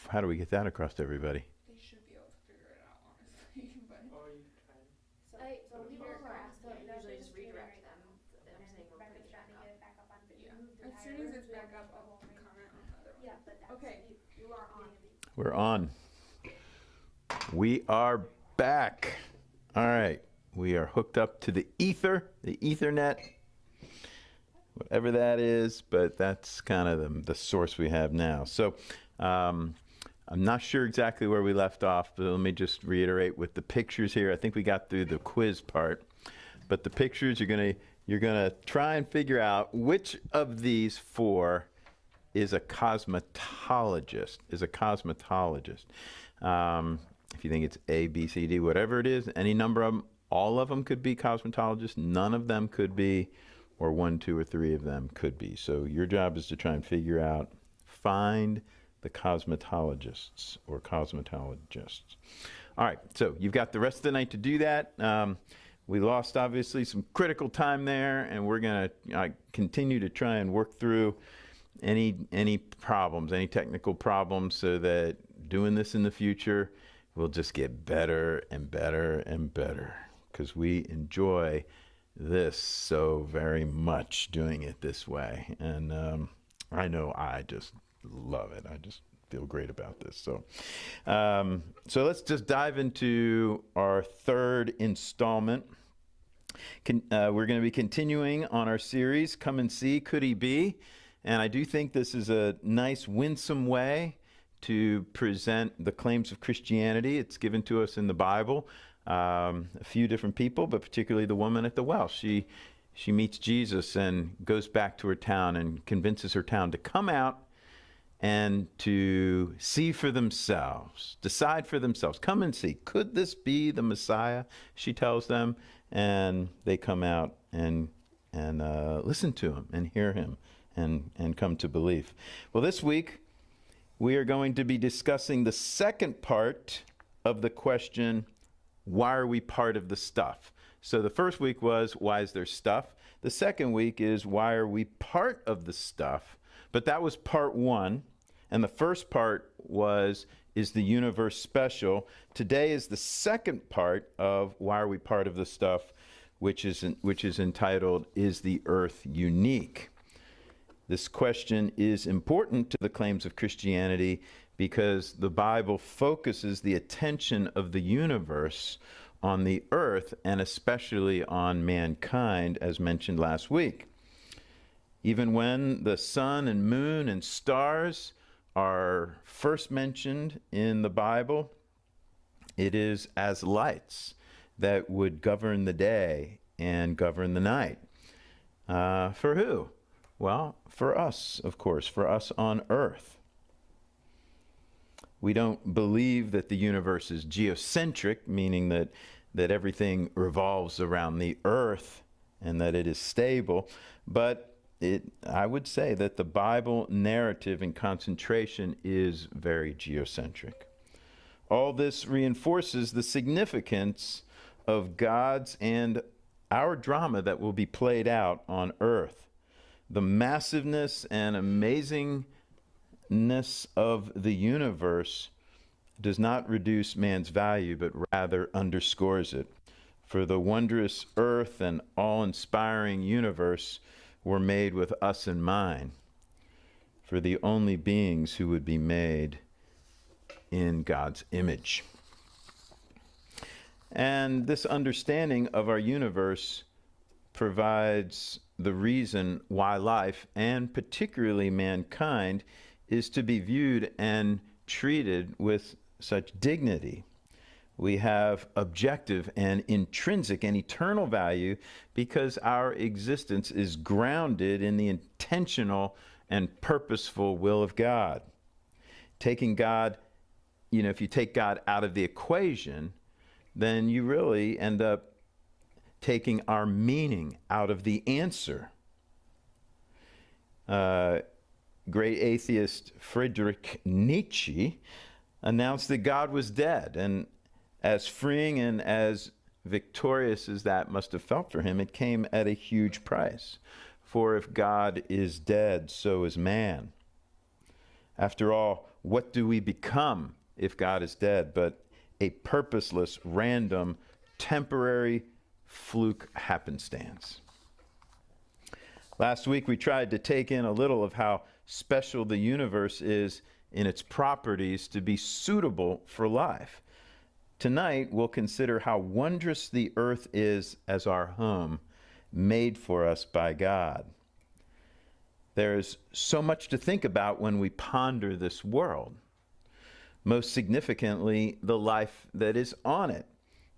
how do we get that across to everybody? They should be able to figure it out, honestly. But Or you can. So leave your class, don't usually just redirect them. I'm saying we'll put it back up. yeah, as soon as it's back up, I'll comment on the other one. Yeah, but that's, Okay. you are on. We're on. We are back. All right. We are hooked up to the Ethernet, whatever that is, but that's kind of the source we have now. So I'm not sure exactly where we left off, but let me just reiterate with the pictures here. I think we got through the quiz part, but the pictures, you're gonna try and figure out which of these four is a cosmetologist. If you think it's A, B, C, D, whatever it is, any number of them, all of them could be cosmetologists. None of them could be, or 1, 2, or 3 of them could be. So your job is to try and figure out, find the cosmetologists or cosmetologists. All right, so you've got the rest of the night to do that. We lost, obviously, some critical time there, and we're going to continue to try and work through any problems, any technical problems, so that doing this in the future will just get better and better and better, because we enjoy this so very much, doing it this way. And I know I just love it. I just feel great about this. So let's just dive into our third installment. We're going to be continuing on our series, Come and See, Could He Be? And I do think this is a nice, winsome way to present the claims of Christianity. It's given to us in the Bible. A few different people, but particularly the woman at the well. She meets Jesus and goes back to her town and convinces her town to come out and to see for themselves, decide for themselves. Come and see. Could this be the Messiah? She tells them, and they come out and listen to him and hear him and come to belief. Well, this week we are going to be discussing the second part of the question, why are we part of the stuff? So the first week was, why is there stuff? The second week is, why are we part of the stuff? But that was part one. And the first part was, is the universe special? Today is the second part of why are we part of the stuff, which is entitled, is the earth unique? This question is important to the claims of Christianity because the Bible focuses the attention of the universe on the earth and especially on mankind, as mentioned last week. Even when the sun and moon and stars are first mentioned in the Bible, it is as lights that would govern the day and govern the night. For who? Well, for us, of course, for us on earth. We don't believe that the universe is geocentric, meaning that everything revolves around the earth and that it is stable, but I would say that the Bible narrative and concentration is very geocentric. All this reinforces the significance of God's and our drama that will be played out on earth. The massiveness and amazingness of the universe does not reduce man's value, but rather underscores it. For the wondrous earth and awe-inspiring universe were made with us in mind, for the only beings who would be made in God's image. And this understanding of our universe provides the reason why life, and particularly mankind, is to be viewed and treated with such dignity. We have objective and intrinsic and eternal value because our existence is grounded in the intentional and purposeful will of God. Taking God, if you take God out of the equation, then you really end up taking our meaning out of the answer. Great atheist Friedrich Nietzsche announced that God was dead, and as freeing and as victorious as that must have felt for him, it came at a huge price. For if God is dead, so is man. After all, what do we become if God is dead but a purposeless, random, temporary fluke happenstance? Last week we tried to take in a little of how special the universe is in its properties to be suitable for life. Tonight we'll consider how wondrous the earth is as our home, made for us by God. There's so much to think about when we ponder this world. Most significantly, the life that is on it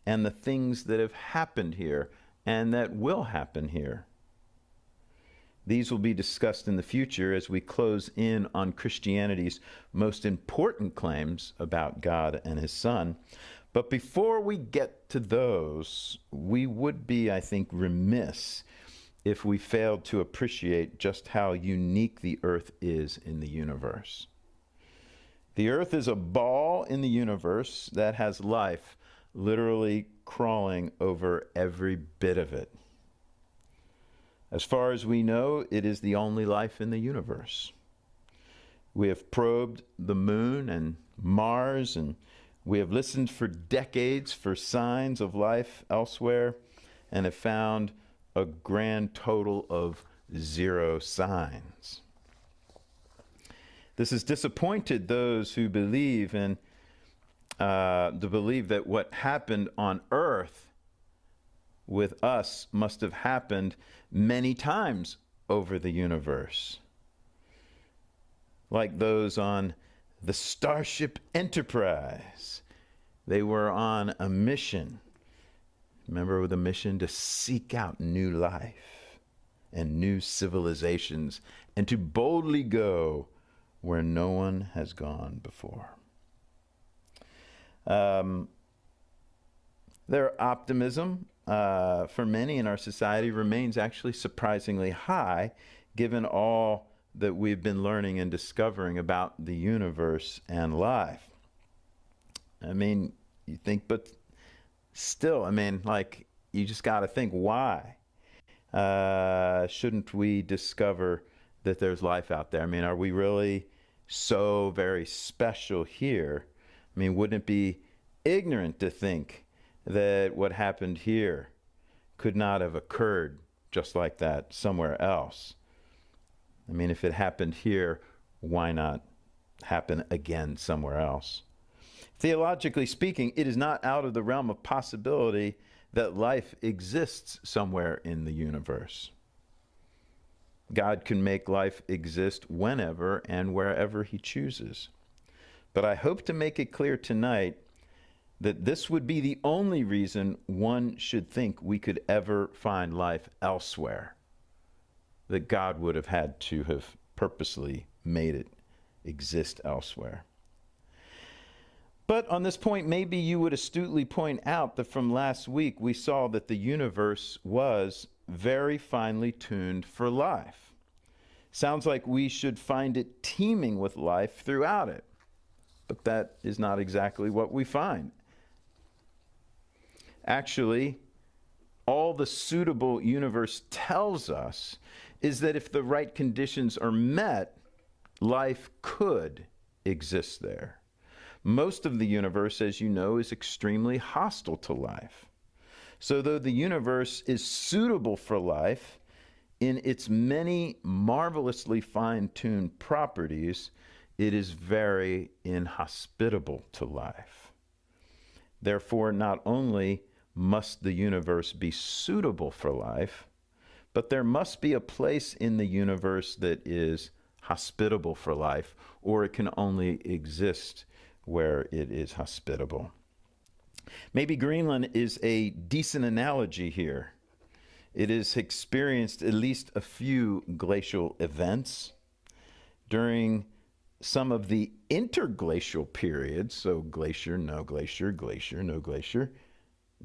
and the things that have happened here and that will happen here. These will be discussed in the future as we close in on Christianity's most important claims about God and his Son. But before we get to those, we would be, I think, remiss if we failed to appreciate just how unique the earth is in the universe. The earth is a ball in the universe that has life literally crawling over every bit of it. As far as we know, it is the only life in the universe. We have probed the moon and Mars, and we have listened for decades for signs of life elsewhere and have found a grand total of 0 signs. This has disappointed those who believe that what happened on earth with us must have happened many times over the universe. Like those on the Starship Enterprise. They were on a mission. Remember, the mission to seek out new life and new civilizations and to boldly go where no one has gone before. Their optimism for many in our society remains actually surprisingly high, given all that we've been learning and discovering about the universe and life. I mean, you think, but still, I mean, like, you just got to think, why shouldn't we discover that there's life out there? I mean, are we really so very special here? I mean, wouldn't it be ignorant to think that what happened here could not have occurred just like that somewhere else? I mean, if it happened here, why not happen again somewhere else? Theologically speaking, it is not out of the realm of possibility that life exists somewhere in the universe. God can make life exist whenever and wherever he chooses. But I hope to make it clear tonight that this would be the only reason one should think we could ever find life elsewhere, that God would have had to have purposely made it exist elsewhere. But on this point, maybe you would astutely point out that from last week we saw that the universe was very finely tuned for life. Sounds like we should find it teeming with life throughout it. But that is not exactly what we find. Actually, all the suitable universe tells us is that if the right conditions are met, life could exist there. Most of the universe, as you know, is extremely hostile to life. So though the universe is suitable for life in its many marvelously fine-tuned properties, it is very inhospitable to life. Therefore, not only must the universe be suitable for life, but there must be a place in the universe that is hospitable for life, or it can only exist where it is hospitable. Maybe Greenland is a decent analogy here. It has experienced at least a few glacial events. During some of the interglacial periods, so glacier, no glacier, glacier, no glacier,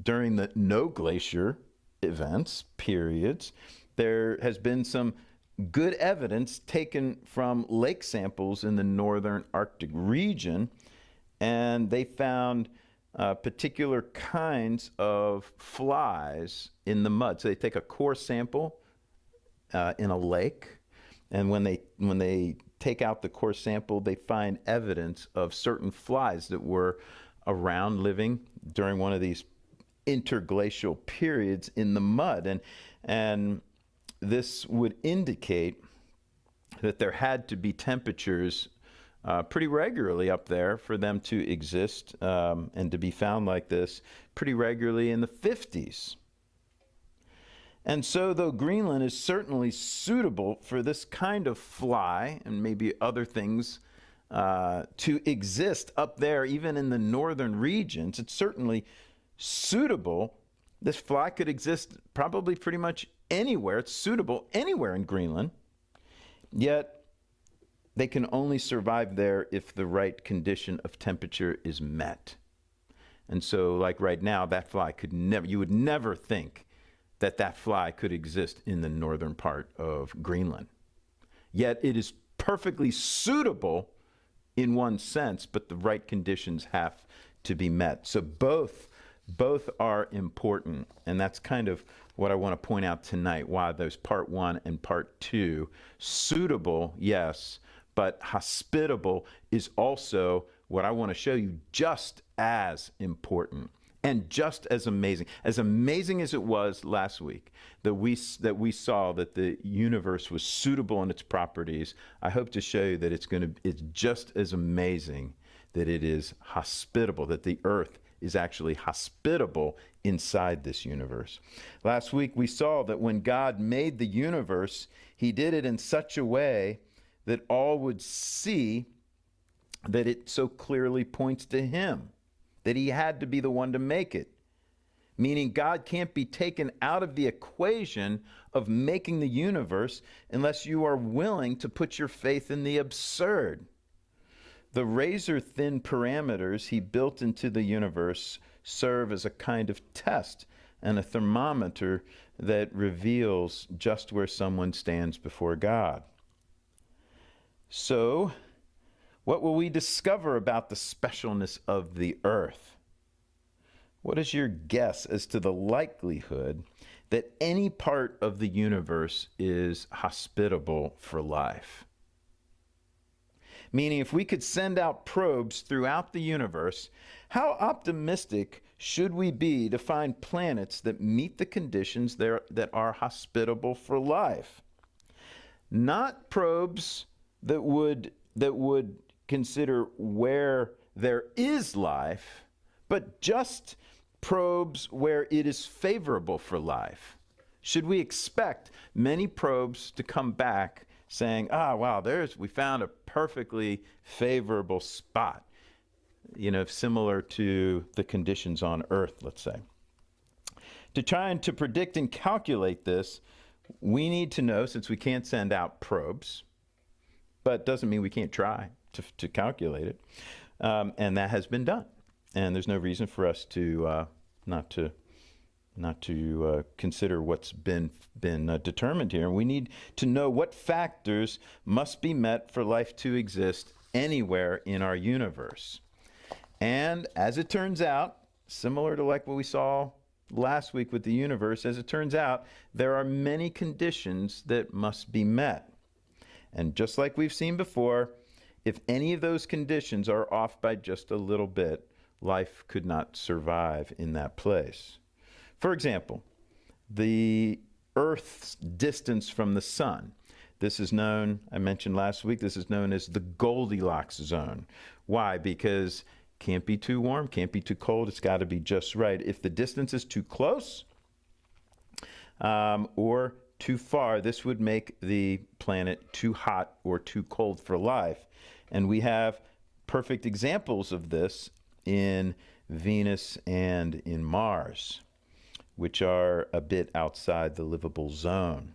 during the no glacier events, periods, there has been some good evidence taken from lake samples in the northern Arctic region, and they found particular kinds of flies in the mud. So they take a core sample in a lake, and when they take out the core sample, they find evidence of certain flies that were around living during one of these interglacial periods in the mud. And this would indicate that there had to be temperatures pretty regularly up there for them to exist and to be found like this pretty regularly in the 50s. And so, though Greenland is certainly suitable for this kind of fly and maybe other things to exist up there, even in the northern regions, it's certainly suitable. This fly could exist probably pretty much anywhere. It's suitable anywhere in Greenland. Yet, they can only survive there if the right condition of temperature is met. And so, like right now, that fly could never, you would never think that that fly could exist in the northern part of Greenland. Yet it is perfectly suitable in one sense, but the right conditions have to be met. So both are important, and that's kind of what I want to point out tonight, why there's part one and part two. Suitable, yes, but hospitable is also what I want to show you just as important. And just as amazing as it was last week, that we saw that the universe was suitable in its properties, I hope to show you that it's just as amazing that it is hospitable, that the earth is actually hospitable inside this universe. Last week we saw that when God made the universe, he did it in such a way that all would see that it so clearly points to him, that he had to be the one to make it. Meaning God can't be taken out of the equation of making the universe unless you are willing to put your faith in the absurd. The razor-thin parameters he built into the universe serve as a kind of test and a thermometer that reveals just where someone stands before God. So, what will we discover about the specialness of the earth? What is your guess as to the likelihood that any part of the universe is hospitable for life? Meaning, if we could send out probes throughout the universe, how optimistic should we be to find planets that meet the conditions there that are hospitable for life? Not probes that would consider where there is life, but just probes where it is favorable for life. Should we expect many probes to come back saying, wow, we found a perfectly favorable spot, similar to the conditions on Earth, let's say. To try and to predict and calculate this, we need to know, since we can't send out probes, but doesn't mean we can't try to calculate it, and that has been done. And there's no reason for us to not to consider what's been determined here. And we need to know what factors must be met for life to exist anywhere in our universe. And as it turns out, similar to like what we saw last week with the universe, as it turns out, there are many conditions that must be met. And just like we've seen before, if any of those conditions are off by just a little bit, life could not survive in that place. For example, the Earth's distance from the sun. This is known, I mentioned last week, this is known as the Goldilocks zone. Why? Because can't be too warm, can't be too cold, it's got to be just right. If the distance is too close or too far, this would make the planet too hot or too cold for life. And we have perfect examples of this in Venus and in Mars, which are a bit outside the livable zone.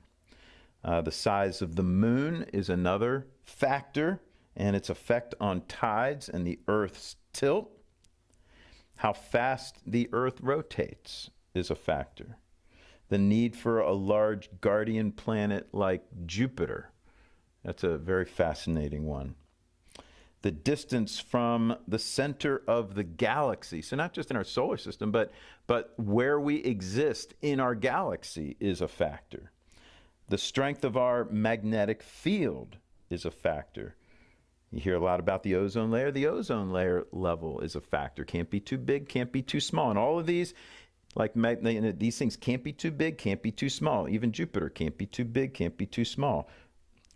The size of the moon is another factor, and its effect on tides and the Earth's tilt. How fast the Earth rotates is a factor. The need for a large guardian planet like Jupiter. That's a very fascinating one. The distance from the center of the galaxy, so not just in our solar system, but where we exist in our galaxy is a factor. The strength of our magnetic field is a factor. You hear a lot about the ozone layer. The ozone layer level is a factor. Can't be too big, can't be too small. And all of these, like these things can't be too big, can't be too small. Even Jupiter can't be too big, can't be too small.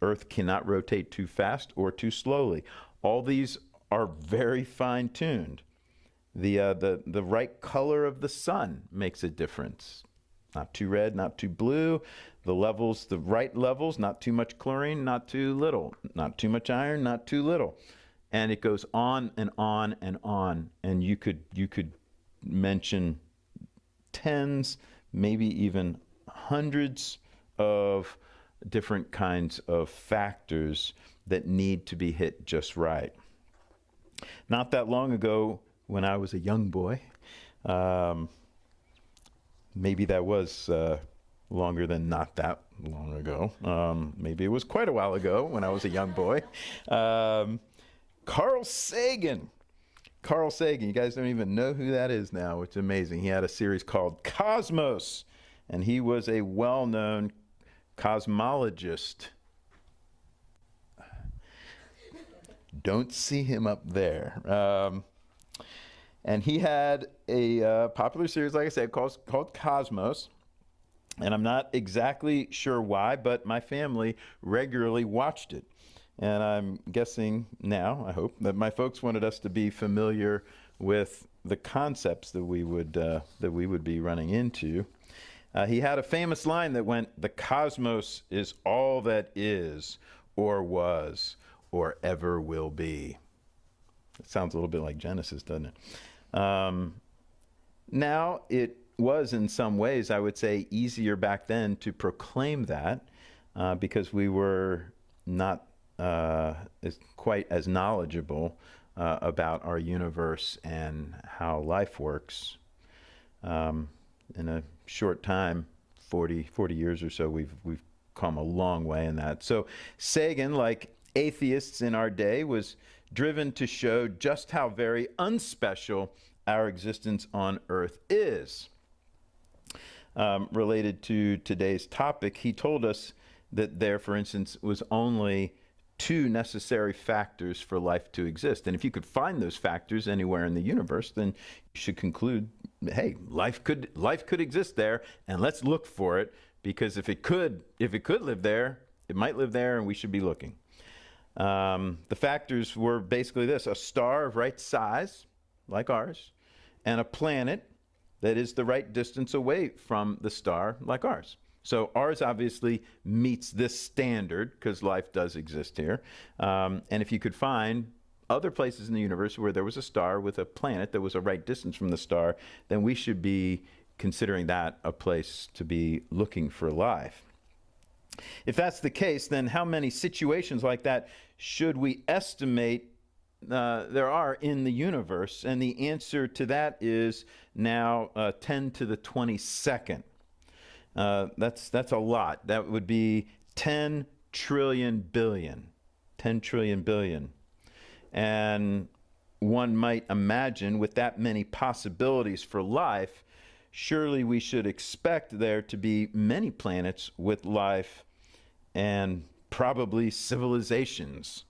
Earth cannot rotate too fast or too slowly. All these are very fine-tuned. The right color of the sun makes a difference. Not too red, not too blue. The levels, the right levels, not too much chlorine, not too little. Not too much iron, not too little. And it goes on and on and on. And you could mention tens, maybe even hundreds of different kinds of factors that need to be hit just right. Not that long ago, when I was a young boy, maybe that was longer than not that long ago. Maybe it was quite a while ago when I was a young boy. Carl Sagan. Carl Sagan, you guys don't even know who that is now, which is amazing. He had a series called Cosmos, and he was a well-known cosmologist. Don't see him up there. And he had a popular series, like I said, called Cosmos. And I'm not exactly sure why, but my family regularly watched it. And I'm guessing now, I hope, that my folks wanted us to be familiar with the concepts that we would be running into. He had a famous line that went, "The cosmos is all that is, or was, or ever will be." It sounds a little bit like Genesis, doesn't it? Now, it was in some ways, I would say, easier back then to proclaim that because we were not quite as knowledgeable about our universe and how life works. In a short time, 40 years or so, we've come a long way in that. So Sagan, like atheists in our day, was driven to show just how very unspecial our existence on Earth is. Related to today's topic, he told us that there, for instance, was only 2 necessary factors for life to exist. And if you could find those factors anywhere in the universe, then you should conclude, hey, life could exist there, and let's look for it, because if it could live there, it might live there, and we should be looking. The factors were basically this: a star of right size, like ours, and a planet that is the right distance away from the star, like ours. So ours obviously meets this standard because life does exist here. And if you could find other places in the universe where there was a star with a planet that was a right distance from the star, then we should be considering that a place to be looking for life. If that's the case, then how many situations like that should we estimate there are in the universe? And the answer to that is now 10 to the 22nd. That's a lot. That would be 10 trillion billion. 10 trillion billion. And one might imagine, with that many possibilities for life, surely we should expect there to be many planets with life and probably civilizations.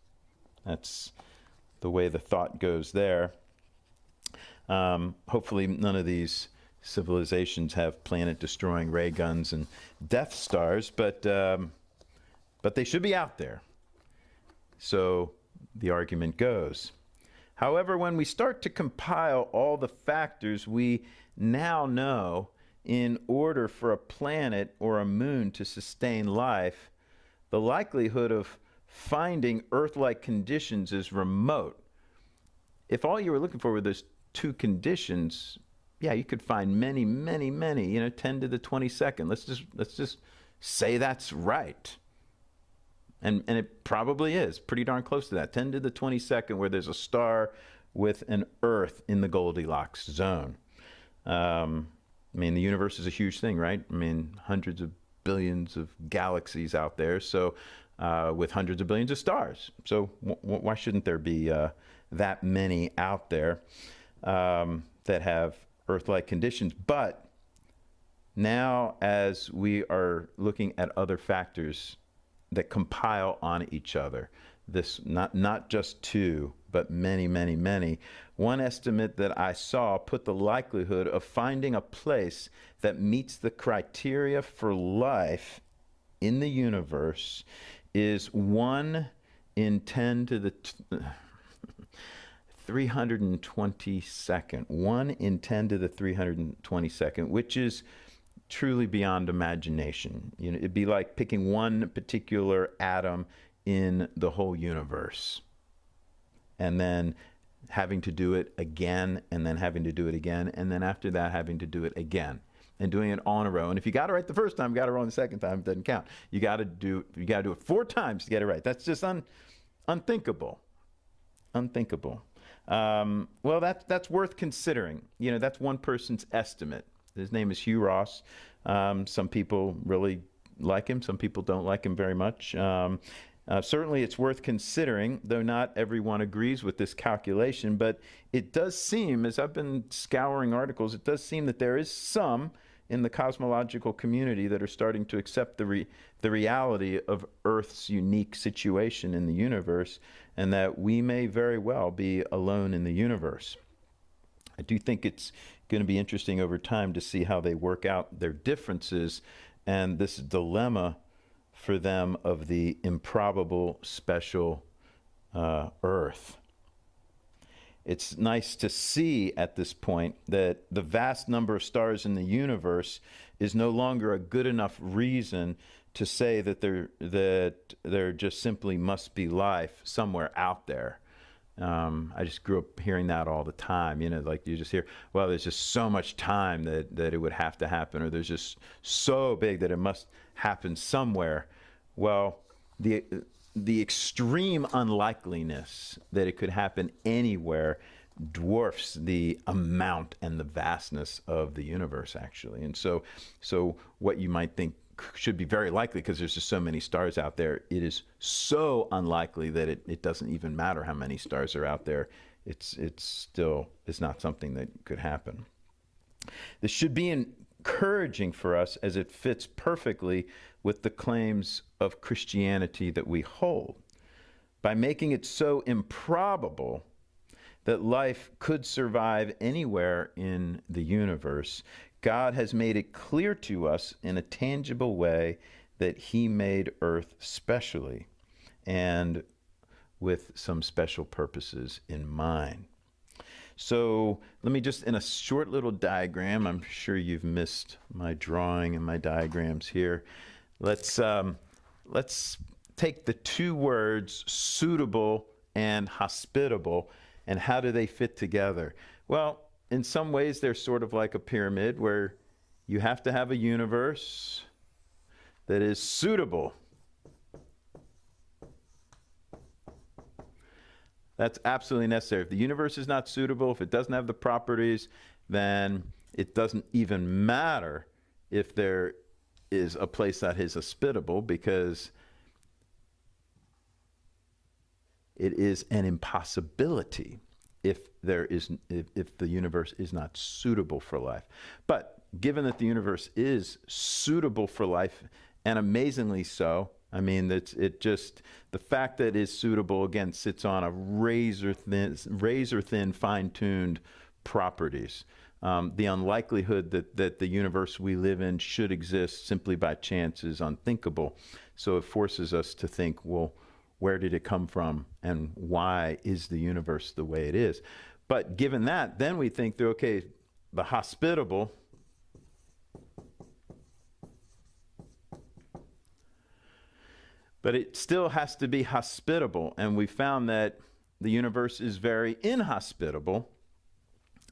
That's the way the thought goes there. Hopefully none of these civilizations have planet-destroying ray guns and Death Stars, but they should be out there. So the argument goes. However, when we start to compile all the factors we now know in order for a planet or a moon to sustain life, the likelihood of finding Earth-like conditions is remote. If all you were looking for were those 2 conditions, yeah, you could find many, 10 to the 22nd. Let's just say that's right. And it probably is pretty darn close to that. 10 to the 22nd, where there's a star with an Earth in the Goldilocks zone. I mean, the universe is a huge thing, right? I mean, hundreds of billions of galaxies out there, so with hundreds of billions of stars. So why shouldn't there be that many out there that have Earth-like conditions? But now, as we are looking at other factors, that compile on each other. This not just two, but many, many, many. One estimate that I saw put the likelihood of finding a place that meets the criteria for life in the universe is 1 in 10 to the 322nd. 1 in 10 to the 322nd, which is truly beyond imagination. You know, it'd be like picking one particular atom in the whole universe and then having to do it again, and then having to do it again, and then after that having to do it again, and doing it all in a row. And if you got it right the first time, you got it wrong the second time, it doesn't count. You got to do it 4 times to get it right. That's just unthinkable. Unthinkable. Well, that's worth considering. You know, that's one person's estimate. His name is Hugh Ross. Some people really like him. Some people don't like him very much. Certainly it's worth considering, though not everyone agrees with this calculation, but it does seem, as I've been scouring articles, it does seem that there is some in the cosmological community that are starting to accept the reality of Earth's unique situation in the universe, and that we may very well be alone in the universe. I do think it's going to be interesting over time to see how they work out their differences and this dilemma for them of the improbable special Earth. It's nice to see at this point that the vast number of stars in the universe is no longer a good enough reason to say that there just simply must be life somewhere out there. I just grew up hearing that all the time. You know, like you just hear, well, there's just so much time that it would have to happen, or there's just so big that it must happen somewhere. Well, the extreme unlikeliness that it could happen anywhere dwarfs the amount and the vastness of the universe, actually. And so what you might think should be very likely, because there's just so many stars out there, it is so unlikely that it doesn't even matter how many stars are out there. It's not something that could happen. This should be encouraging for us, as it fits perfectly with the claims of Christianity that we hold. By making it so improbable that life could survive anywhere in the universe, God has made it clear to us in a tangible way that he made Earth specially and with some special purposes in mind. So let me just, in a short little diagram, I'm sure you've missed my drawing and my diagrams here. Let's take the two words suitable and hospitable, and how do they fit together? Well, in some ways, they're sort of like a pyramid where you have to have a universe that is suitable. That's absolutely necessary. If the universe is not suitable, if it doesn't have the properties, then it doesn't even matter if there is a place that is hospitable, because it is an impossibility if the universe is not suitable for life. But given that the universe is suitable for life, and amazingly so, I mean, the fact that it is suitable, again, sits on a razor thin, fine-tuned properties. The unlikelihood that the universe we live in should exist simply by chance is unthinkable. So it forces us to think, well, where did it come from, and why is the universe the way it is? But given that, then we think that, okay, the hospitable, but it still has to be hospitable. And we found that the universe is very inhospitable,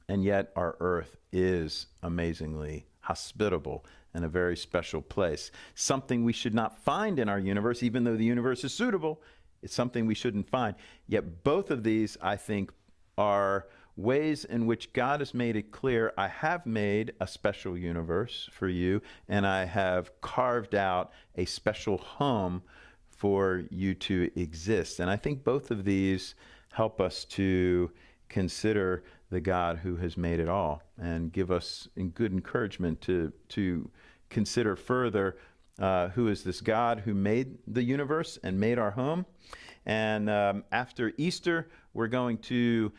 and yet our Earth is amazingly hospitable and a very special place. Something we should not find in our universe, even though the universe is suitable. It's something we shouldn't find. Yet both of these, I think, are ways in which God has made it clear, I have made a special universe for you, and I have carved out a special home for you to exist. And I think both of these help us to consider the God who has made it all, and give us good encouragement to consider further who is this God who made the universe and made our home. And after Easter, we're going to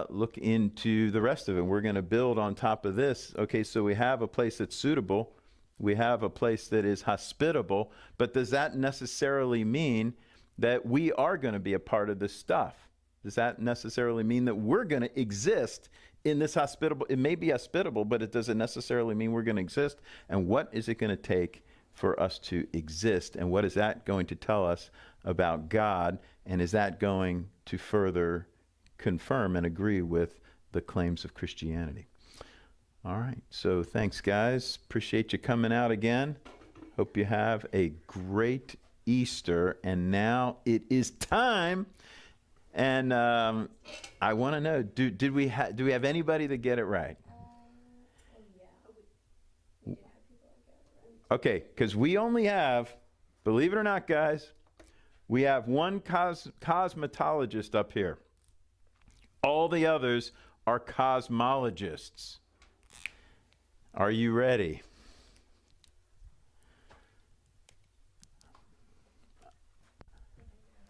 look into the rest of it. We're going to build on top of this. Okay, so we have a place that's suitable. We have a place that is hospitable. But does that necessarily mean that we are going to be a part of this stuff? Does that necessarily mean that we're going to exist in this hospitable? It may be hospitable, but it doesn't necessarily mean we're going to exist. And what is it going to take for us to exist? And what is that going to tell us about God? And is that going to further confirm and agree with the claims of Christianity? All right. So thanks, guys. Appreciate you coming out again. Hope you have a great Easter. And now it is time. And I want to know, do we have anybody that get it right? Okay, because we only have, believe it or not, guys, we have one cosmetologist up here. All the others are cosmologists. Are you ready?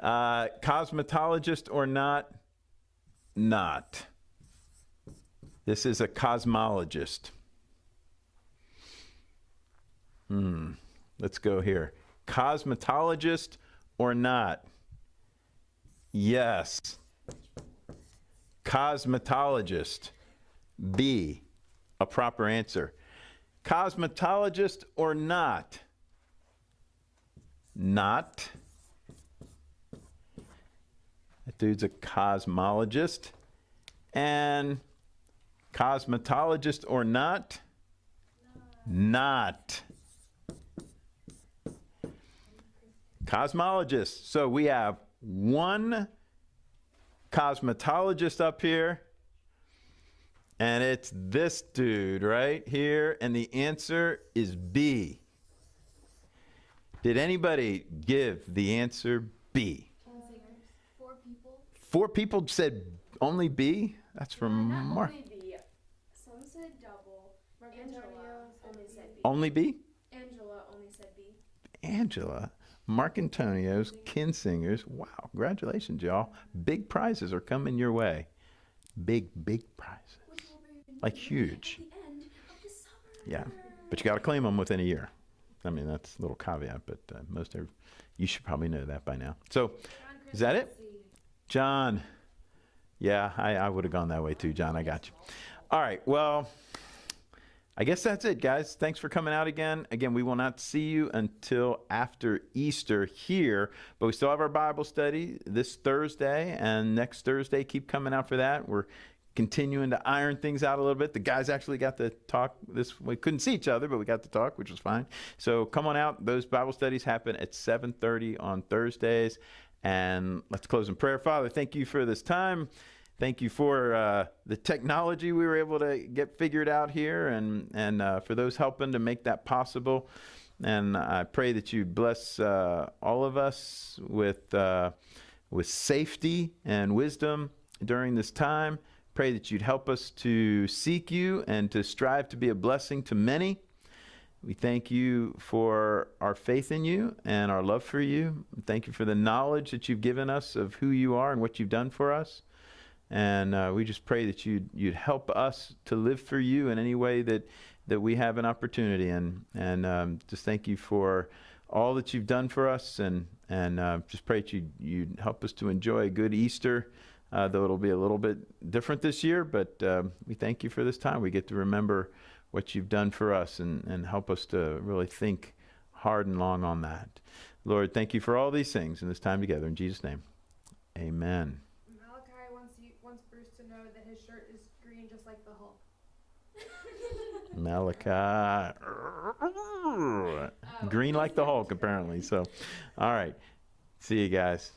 Cosmetologist or not? Not. This is a cosmologist. Let's go here. Cosmetologist or not? Yes. Cosmetologist. B, a proper answer. Cosmetologist or not? Not. That dude's a cosmologist. And cosmetologist or not? Not. Cosmologist. So we have one cosmetologist up here, and it's this dude right here, and the answer is B. Did anybody give the answer B? 4 people. 4 people said only B? That's from Mark. Only B. Some said double. Angela only said B. Only B? Angela only said B. Angela. Mark Antonio's Kinsingers. Wow, congratulations, y'all. Big prizes are coming your way. Big prizes. Like huge. At the end of the summer. Yeah, but you got to claim them within a year. I mean, that's a little caveat, but you should probably know that by now. So, is that it? John. Yeah, I would have gone that way too, John. I got you. All right, well, I guess that's it, guys. Thanks for coming out again. Again, we will not see you until after Easter here, but we still have our Bible study this Thursday and next Thursday. Keep coming out for that. We're continuing to iron things out a little bit. The guys actually got to talk we couldn't see each other, but we got to talk, which was fine. So come on out. Those Bible studies happen at 7:30 on Thursdays. And let's close in prayer. Father, thank you for this time. Thank you for the technology we were able to get figured out here, and for those helping to make that possible. And I pray that you bless all of us with safety and wisdom during this time. Pray that you'd help us to seek you and to strive to be a blessing to many. We thank you for our faith in you and our love for you. Thank you for the knowledge that you've given us of who you are and what you've done for us. And we just pray that you'd help us to live for you in any way that we have an opportunity. And just thank you for all that you've done for us. And just pray that you'd help us to enjoy a good Easter, though it'll be a little bit different this year. But we thank you for this time. We get to remember what you've done for us and help us to really think hard and long on that. Lord, thank you for all these things in this time together. In Jesus' name, amen. Malachi wants Bruce to know that his shirt is green just like the Hulk. Malachi. Green like the Hulk, apparently. So, all right. See you guys.